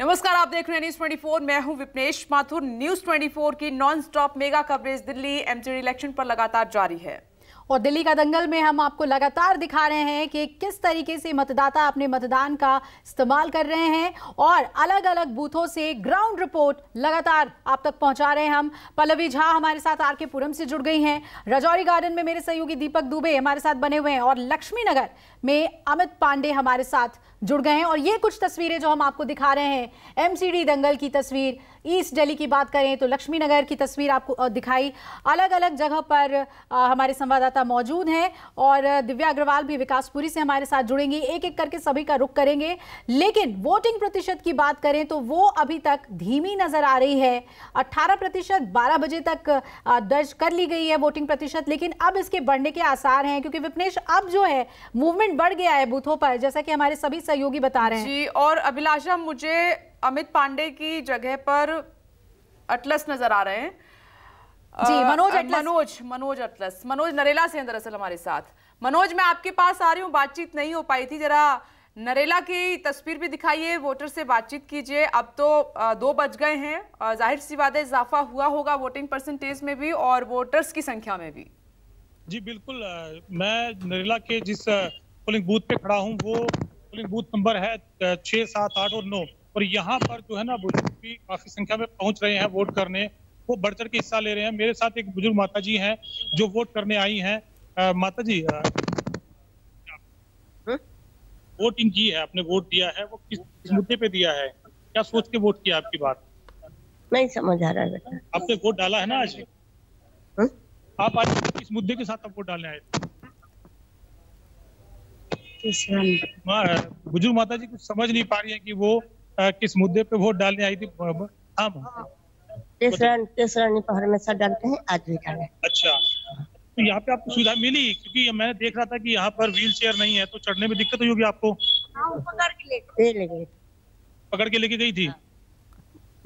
नमस्कार, आप देख रहे हैं न्यूज 24। मैं हूं विपनेश माथुर। न्यूज 24 की non stop mega coverage Delhi MCD election पर लगातार जारी है और दिल्ली का दंगल में हम आपको लगातार दिखा रहे हैं कि किस तरीके से मतदाता अपने मतदान का इस्तेमाल कर रहे हैं और अलग अलग बूथों से ग्राउंड रिपोर्ट लगातार आप तक पहुंचा रहे हैं। हम पल्लवी झा हमारे साथ आरके पुरम से जुड़ गई हैं, रजौरी गार्डन में मेरे सहयोगी दीपक दुबे हमारे साथ बने हुए हैं और लक्ष्मी नगर में अमित पांडे हमारे साथ जुड़ गए हैं। और ये कुछ तस्वीरें जो हम आपको दिखा रहे हैं एमसीडी दंगल की तस्वीर। ईस्ट दिल्ली की बात करें तो लक्ष्मी नगर की तस्वीर आपको दिखाई। अलग अलग जगह पर हमारे संवाददाता मौजूद हैं और दिव्या अग्रवाल भी विकासपुरी से हमारे साथ जुड़ेंगी। एक एक करके सभी का रुख करेंगे, लेकिन वोटिंग प्रतिशत की बात करें तो वो अभी तक धीमी नजर आ रही है। 18% 12 बजे तक दर्ज कर ली गई है वोटिंग प्रतिशत, लेकिन अब इसके बढ़ने के आसार हैं क्योंकि विपनेश अब जो है मूवमेंट बढ़ गया है बूथों पर, जैसा कि हमारे सभी सहयोगी बता रहे हैं। जी, और अभिलाषा, मुझे अमित पांडे की जगह पर अटलस नजर आ रहे हैं। जी, मनोज अटलस, मनोज नरेला से हैं दरअसल हमारे साथ। मनोज, मैं आपके पास आ रही हूँ, बातचीत नहीं हो पाई थी, जरा नरेला की तस्वीर भी दिखाइए, वोटर से बातचीत कीजिए। अब तो 2 बज गए हैं, जाहिर सी बात है इजाफा हुआ होगा वोटिंग परसेंटेज में भी और वोटर्स की संख्या में भी। जी बिल्कुल, मैं नरेला के जिस पोलिंग बूथ पे खड़ा हूँ वो पोलिंग बूथ नंबर है 6, 7, 8 और 9 और यहाँ पर जो है ना बुजुर्ग भी काफी संख्या में पहुंच रहे हैं वोट करने, वो बढ़ चढ़ के हिस्सा ले रहे हैं। मेरे साथ एक बुजुर्ग माता जी हैं जो वोट करने आई हैं। माता जी, वोटिंग की है, आपने वोट दिया है, वो किस मुद्दे पे दिया है, क्या सोच के वोट किया? आपकी बात नहीं समझ आ रहा है बेटा। आपने वोट डाला है ना आज? आप आज किस मुद्दे के साथ आप वोट डालने आए? बुजुर्ग माता जी कुछ समझ नहीं पा रही है कि वो किस मुद्दे पे वोट डालने आई थी। हाँ, तेसरा पर हमेशा डालते हैं, आज भी डाले। अच्छा, तो यहाँ पे आपको सुविधा मिली? क्योंकि मैंने देख रहा था कि यहाँ पर व्हील चेयर नहीं है, तो चढ़ने में दिक्कत हुई होगी आपको। पकड़ के लेके गई थी।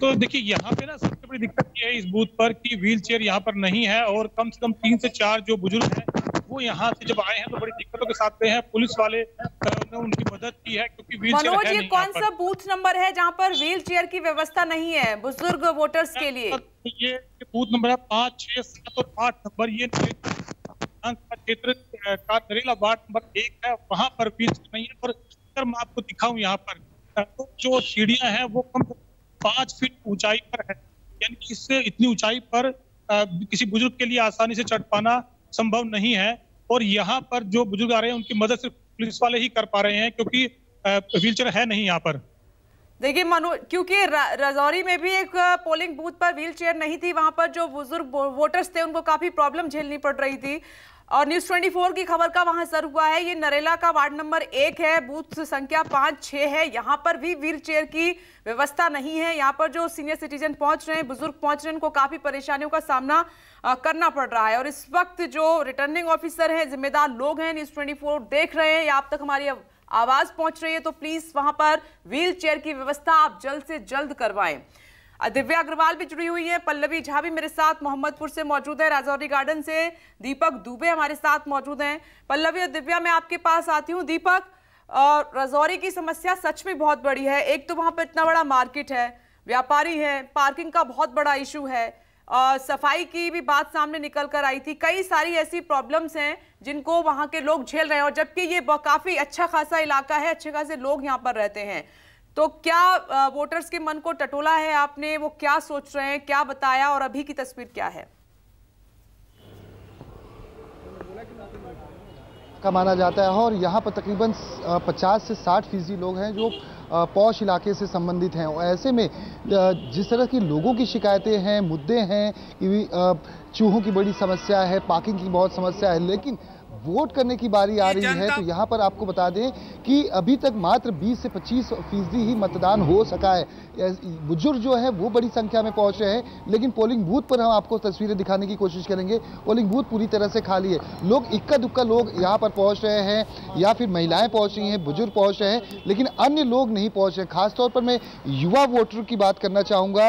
तो देखिए यहाँ पे ना सबसे बड़ी दिक्कत ये है इस बूथ पर कि व्हील चेयर यहाँ पर नहीं है और कम से कम 3 से 4 जो बुजुर्ग हैं वो यहाँ से जब आए हैं तो बड़ी दिक्कतों के साथ गए हैं। पुलिस वाले ने उनकी मदद की है क्योंकि व्हील चेयर है नहीं। ये कौन सा बूथ नंबर है जहाँ पर व्हील चेयर की व्यवस्था नहीं है बुजुर्ग वोटर्स के लिए? ये बूथ नंबर है 5, 6, 7 और 8 नंबर। ये क्षेत्र का नरेला वार्ड नंबर 1 है, वहाँ पर व्हील चेयर नहीं है। और अगर मैं आपको दिखाऊं यहाँ पर तो जो सीढ़ियां हैं वो कम से कम 5 फीट ऊंचाई पर है, यानी कि इससे इतनी ऊंचाई पर किसी बुजुर्ग के लिए आसानी से चढ़ पाना संभव नहीं है। और यहाँ पर जो बुजुर्ग आ रहे हैं उनकी मदद सिर्फ पुलिस वाले ही कर पा रहे हैं क्योंकि व्हीलचेयर है नहीं यहाँ पर। देखिए क्योंकि रजौरी में भी एक पोलिंग बूथ पर व्हील चेयर नहीं थी, वहां पर जो बुजुर्ग वोटर्स थे उनको काफी प्रॉब्लम झेलनी पड़ रही थी और न्यूज 24 की खबर का वहां असर हुआ है। ये नरेला का वार्ड नंबर 1 है, बूथ संख्या 5, 6 है। यहाँ पर भी व्हील चेयर की व्यवस्था नहीं है। यहाँ पर जो सीनियर सिटीजन पहुंच रहे हैं, बुजुर्ग पहुंच रहे हैं, उनको काफी परेशानियों का सामना करना पड़ रहा है। और इस वक्त जो रिटर्निंग ऑफिसर हैं, जिम्मेदार लोग हैं, न्यूज 24 देख रहे हैं या आप तक हमारी आवाज पहुंच रही है, तो प्लीज वहां पर व्हील चेयर की व्यवस्था आप जल्द से जल्द करवाएं। दिव्या अग्रवाल भी जुड़ी हुई है, पल्लवी झा भी मेरे साथ मोहम्मदपुर से मौजूद है, राजौरी गार्डन से दीपक दुबे हमारे साथ मौजूद हैं। पल्लवी और दिव्या, मैं आपके पास आती हूँ। दीपक, रजौरी की समस्या सच में बहुत बड़ी है। एक तो वहां पर इतना बड़ा मार्केट है, व्यापारी है, पार्किंग का बहुत बड़ा इशू है, सफाई की भी बात सामने निकल कर आई थी। कई सारी ऐसी प्रॉब्लम्स हैं जिनको वहां के लोग झेल रहे हैं और जबकि ये काफी अच्छा खासा इलाका है, अच्छे खासे लोग यहाँ पर रहते हैं। तो क्या वोटर्स के मन को टटोला है आपने? वो क्या सोच रहे हैं, क्या बताया और अभी की तस्वीर क्या है? का माना जाता है और यहाँ पर तकरीबन 50 से 60% लोग हैं जो पौष इलाके से संबंधित हैं। और ऐसे में जिस तरह की लोगों की शिकायतें हैं, मुद्दे हैं कि चूहों की बड़ी समस्या है, पार्किंग की बहुत समस्या है, लेकिन वोट करने की बारी आ रही है तो यहाँ पर आपको बता दें कि अभी तक मात्र 20 से 25% ही मतदान हो सका है। बुजुर्ग जो है वो बड़ी संख्या में पहुंच रहे हैं, लेकिन पोलिंग बूथ पर हम आपको तस्वीरें दिखाने की कोशिश करेंगे। पोलिंग बूथ पूरी तरह से खाली है, लोग इक्का दुक्का लोग यहाँ पर पहुंच रहे हैं या फिर महिलाएं पहुंच रही हैं, बुजुर्ग पहुंच रहे हैं, लेकिन अन्य लोग नहीं पहुंच रहे। खासतौर पर मैं युवा वोटर की बात करना चाहूँगा।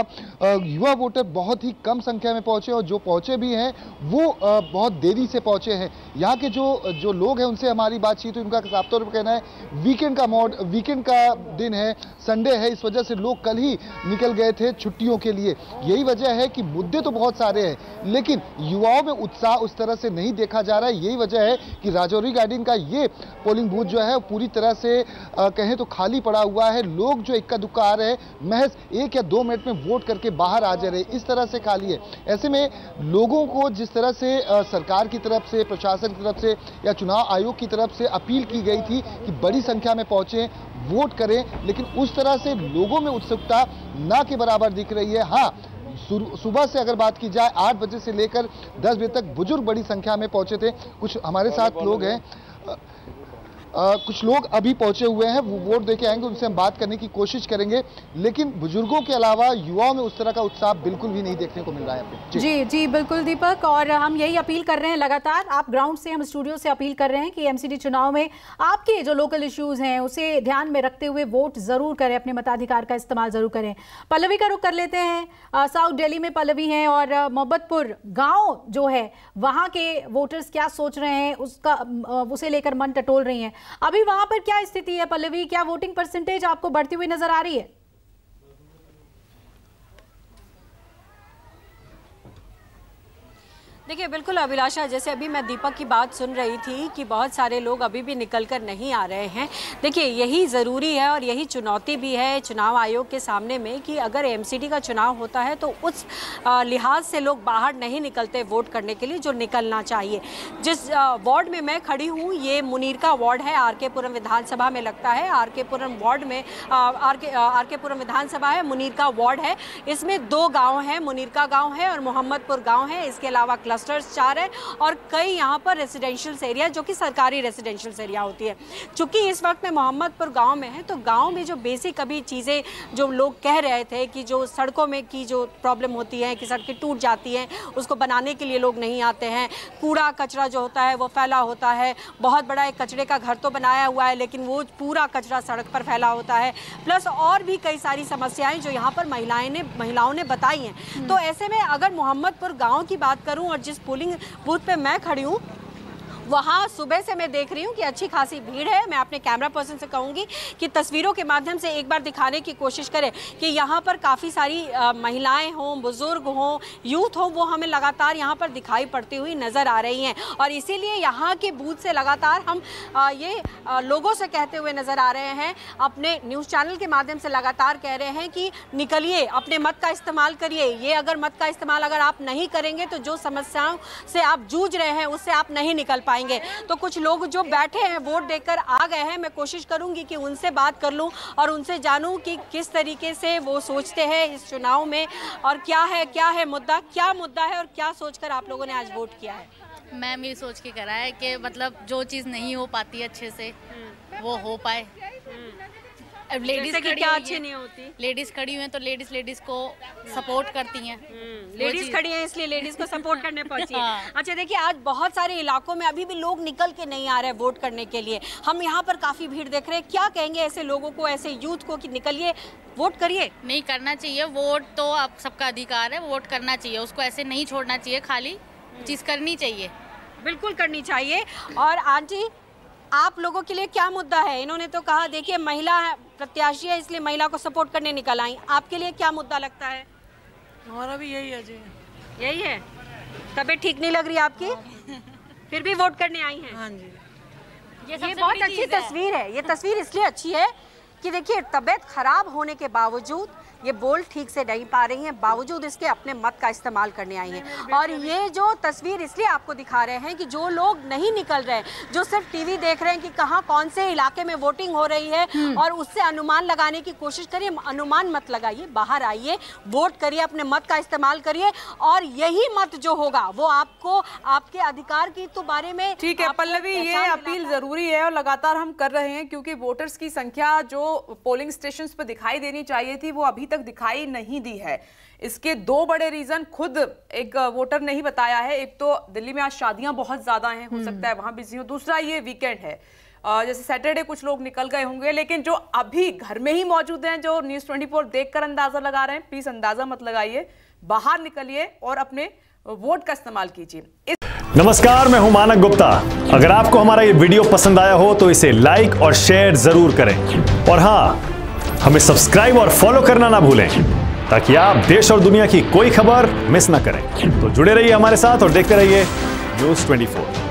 युवा वोटर बहुत ही कम संख्या में पहुंचे और जो पहुंचे भी हैं वो बहुत देरी से पहुंचे हैं। यहाँ के जो जो लोग हैं उनसे हमारी बातचीत हुई, उनका साफ तौर पर कहना है वीकेंड का दिन है, संडे है, इस वजह से लोग कल ही निकल गए थे छुट्टियों के लिए। यही वजह है कि मुद्दे तो बहुत सारे हैं, लेकिन युवाओं में उत्साह उस तरह से नहीं देखा जा रहा है। यही वजह है कि राजौरी गार्डन का ये पोलिंग बूथ जो है पूरी तरह से कहें तो खाली पड़ा हुआ है। लोग जो इक्का दुक्का आ रहे हैं, महज 1 या 2 मिनट में वोट करके बाहर आ जा रहे, इस तरह से खाली है। ऐसे में लोगों को जिस तरह से सरकार की तरफ से, प्रशासन की तरफ से या चुनाव आयोग की तरफ से अपील की गई थी कि बड़ी संख्या में पहुंचे, वोट करें, लेकिन उस तरह से लोगों में उत्सुकता ना के बराबर दिख रही है। हाँ, सुबह से अगर बात की जाए 8 बजे से लेकर 10 बजे तक बुजुर्ग बड़ी संख्या में पहुंचे थे। कुछ हमारे साथ लोग हैं, कुछ लोग अभी पहुंचे हुए हैं, वो वोट देके आएंगे, उनसे हम बात करने की कोशिश करेंगे, लेकिन बुजुर्गों के अलावा युवाओं में उस तरह का उत्साह बिल्कुल भी नहीं देखने को मिल रहा है। जी बिल्कुल दीपक, और हम यही अपील कर रहे हैं लगातार, आप ग्राउंड से, हम स्टूडियो से अपील कर रहे हैं कि एमसीडी चुनाव में आपके जो लोकल इश्यूज हैं उसे ध्यान में रखते हुए वोट जरूर करें, अपने मताधिकार का इस्तेमाल जरूर करें। पल्लवी का रुख कर लेते हैं, साउथ दिल्ली में पल्लवी हैं और मोहम्मदपुर गाँव जो है वहाँ के वोटर्स क्या सोच रहे हैं उसे लेकर मन टटोल रही हैं। अभी वहां पर क्या स्थिति है पल्लवी, क्या वोटिंग परसेंटेज आपको बढ़ती हुई नजर आ रही है? देखिए बिल्कुल अभिलाषा, जैसे अभी मैं दीपक की बात सुन रही थी कि बहुत सारे लोग अभी भी निकल कर नहीं आ रहे हैं। देखिए यही ज़रूरी है और यही चुनौती भी है चुनाव आयोग के सामने में कि अगर एमसीडी का चुनाव होता है तो उस लिहाज से लोग बाहर नहीं निकलते वोट करने के लिए जो निकलना चाहिए। जिस वार्ड में मैं खड़ी हूँ ये मुनीरका वार्ड है, आरके पुरम विधानसभा में लगता है। आरके पुरम वार्ड में आरके पुरम विधानसभा है, मुनीरका वार्ड है। इसमें 2 गाँव हैं, मुनीरका गाँव है और मोहम्मदपुर गाँव है। इसके अलावा क्लस्टर्स 4 है और कई यहाँ पर रेसिडेंशियल एरिया जो कि सरकारी रेसिडेंशियल एरिया होती है। चूंकि इस वक्त में मोहम्मदपुर गांव में है तो गांव में जो बेसिक अभी चीज़ें जो लोग कह रहे थे कि जो सड़कों में की जो प्रॉब्लम होती है कि सड़कें टूट जाती हैं, उसको बनाने के लिए लोग नहीं आते हैं। कूड़ा कचरा जो होता है वो फैला होता है। बहुत बड़ा एक कचरे का घर तो बनाया हुआ है लेकिन वो पूरा कचरा सड़क पर फैला होता है। प्लस और भी कई सारी समस्याएं जो यहाँ पर महिलाओं ने बताई हैं। तो ऐसे में अगर मोहम्मदपुर गाँव की बात करूँ और जिस पोलिंग बूथ पे मैं खड़ी हूँ वहाँ सुबह से मैं देख रही हूँ कि अच्छी खासी भीड़ है। मैं अपने कैमरा पर्सन से कहूँगी कि तस्वीरों के माध्यम से एक बार दिखाने की कोशिश करें कि यहाँ पर काफ़ी सारी महिलाएं हों, बुजुर्ग हों, यूथ हों, वो हमें लगातार यहाँ पर दिखाई पड़ती हुई नज़र आ रही हैं। और इसीलिए यहाँ के बूथ से लगातार हम ये लोगों से कहते हुए नज़र आ रहे हैं, अपने न्यूज़ चैनल के माध्यम से लगातार कह रहे हैं कि निकलिए, अपने मत का इस्तेमाल करिए। ये अगर मत का इस्तेमाल अगर आप नहीं करेंगे तो जो समस्याओं से आप जूझ रहे हैं उससे आप नहीं निकल पाएंगे। तो कुछ लोग जो बैठे हैं वोट देकर आ गए हैं, मैं कोशिश करूंगी कि उनसे बात कर लूं और उनसे जानूं कि किस तरीके से वो सोचते हैं इस चुनाव में और क्या है मुद्दा है और क्या सोचकर आप लोगों ने आज वोट किया है। मैं मेरी सोच के करा है कि मतलब जो चीज़ नहीं हो पाती अच्छे से वो हो पाए। लेडीज क्या अच्छी नहीं होती, लेडीज खड़ी हुई हैं तो लेडीज को सपोर्ट करती हैं। लेडीज खड़ी हैं इसलिए लेडीज को सपोर्ट करने पहुंची है। अच्छा देखिए, आज बहुत सारे इलाकों में अभी भी लोग निकल के नहीं आ रहे वोट करने के लिए। हम यहाँ पर काफी भीड़ देख रहे हैं। क्या कहेंगे ऐसे लोगों को, ऐसे यूथ को कि निकलिए वोट करिए? नहीं करना चाहिए वोट, तो आप सबका अधिकार है, वोट करना चाहिए, उसको ऐसे नहीं छोड़ना चाहिए, खाली चीज करनी चाहिए, बिल्कुल करनी चाहिए। और आंटी आप लोगों के लिए क्या मुद्दा है? इन्होंने तो कहा देखिए महिला प्रत्याशी है इसलिए महिला को सपोर्ट करने निकल आई, आपके लिए क्या मुद्दा लगता है? हमारा भी यही है जी। यही है? तबीयत ठीक नहीं लग रही आपकी? फिर भी वोट करने आई हैं? हाँ जी। ये बहुत अच्छी तस्वीर है। ये तस्वीर इसलिए अच्छी है कि देखिए तबीयत खराब होने के बावजूद ये बोल ठीक से नहीं पा रही हैं, बावजूद इसके अपने मत का इस्तेमाल करने आई हैं। और ये जो तस्वीर इसलिए आपको दिखा रहे हैं कि जो लोग नहीं निकल रहे, जो सिर्फ टीवी देख रहे हैं कि कहाँ कौन से इलाके में वोटिंग हो रही है और उससे अनुमान लगाने की कोशिश करिए, अनुमान मत लगाइए, बाहर आइए, वोट करिए, अपने मत का इस्तेमाल करिए और यही मत जो होगा वो आपको आपके अधिकार की तो बारे में। ठीक है पल्लवी, ये अपील जरूरी है और लगातार हम कर रहे हैं क्योंकि वोटर्स की संख्या जो पोलिंग स्टेशन पर दिखाई देनी चाहिए थी वो अभी तक दिखाई नहीं दी है। इसके 2 बड़े रीजन खुद एक वोटर ने ही बताया है। एक तो दिल्ली में आज शादियां बहुत ज्यादा हैं, हो सकता है वहां बिजी हो। दूसरा ये वीकेंड है, जैसे सैटरडे कुछ लोग निकल गए होंगे, लेकिन जो अभी घर में ही मौजूद हैं, जो न्यूज़ 24 देखकर अंदाजा लगा रहे हैं, प्लीज अंदाजा मत लगाइए, बाहर निकलिए और अपने वोट का इस्तेमाल कीजिए। नमस्कार, मैं हूं मानक गुप्ता। अगर आपको हमारा ये वीडियो पसंद आया हो तो इसे लाइक और शेयर जरूर करें, और हां, हमें सब्सक्राइब और फॉलो करना ना भूलें ताकि आप देश और दुनिया की कोई खबर मिस ना करें। तो जुड़े रहिए हमारे साथ और देखते रहिए न्यूज़ 24।